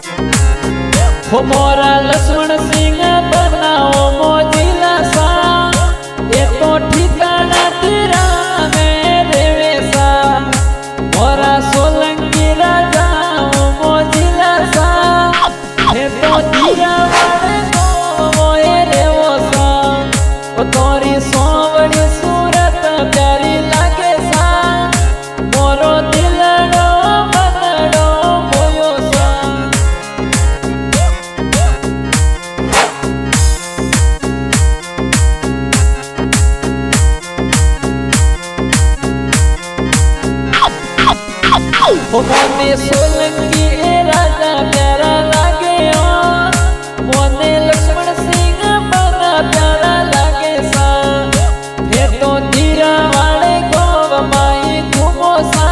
हो मोरा लक्ष्मण सिंह बनाओ मोजिला सा ये तो ठिकाना तेरा मेरे वेसा मोरा सोलंकी राजा मोजिला सा ये तो दिया वाले को मोए रे वो सा वो तोरी सोवड़ी सूरत प्यारी लागे सा मोरो दिलड़ो बनड़ो मोयो सा मोने सोलंकी राजा प्यारा लागे मोने लक्ष्मण सिंह बना प्यारा लागे सा हे तो धीरा वाले गोव माई घूमो सा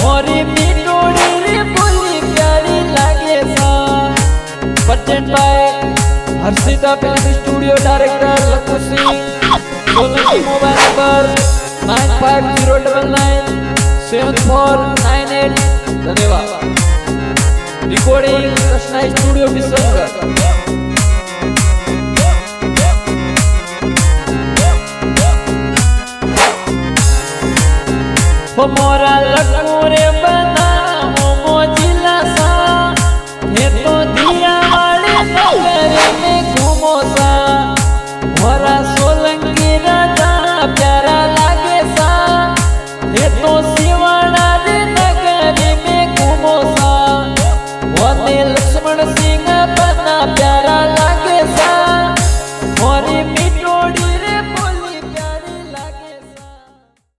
मोरी मीठोड़ी रे बोली प्यारी लागे सा present by Harshita film studio director Laxman Singh Solanki mobile number 9509 7498 धन्यवाद। Recording Krishna studio Kishangarh. मोरा लखनऊ रे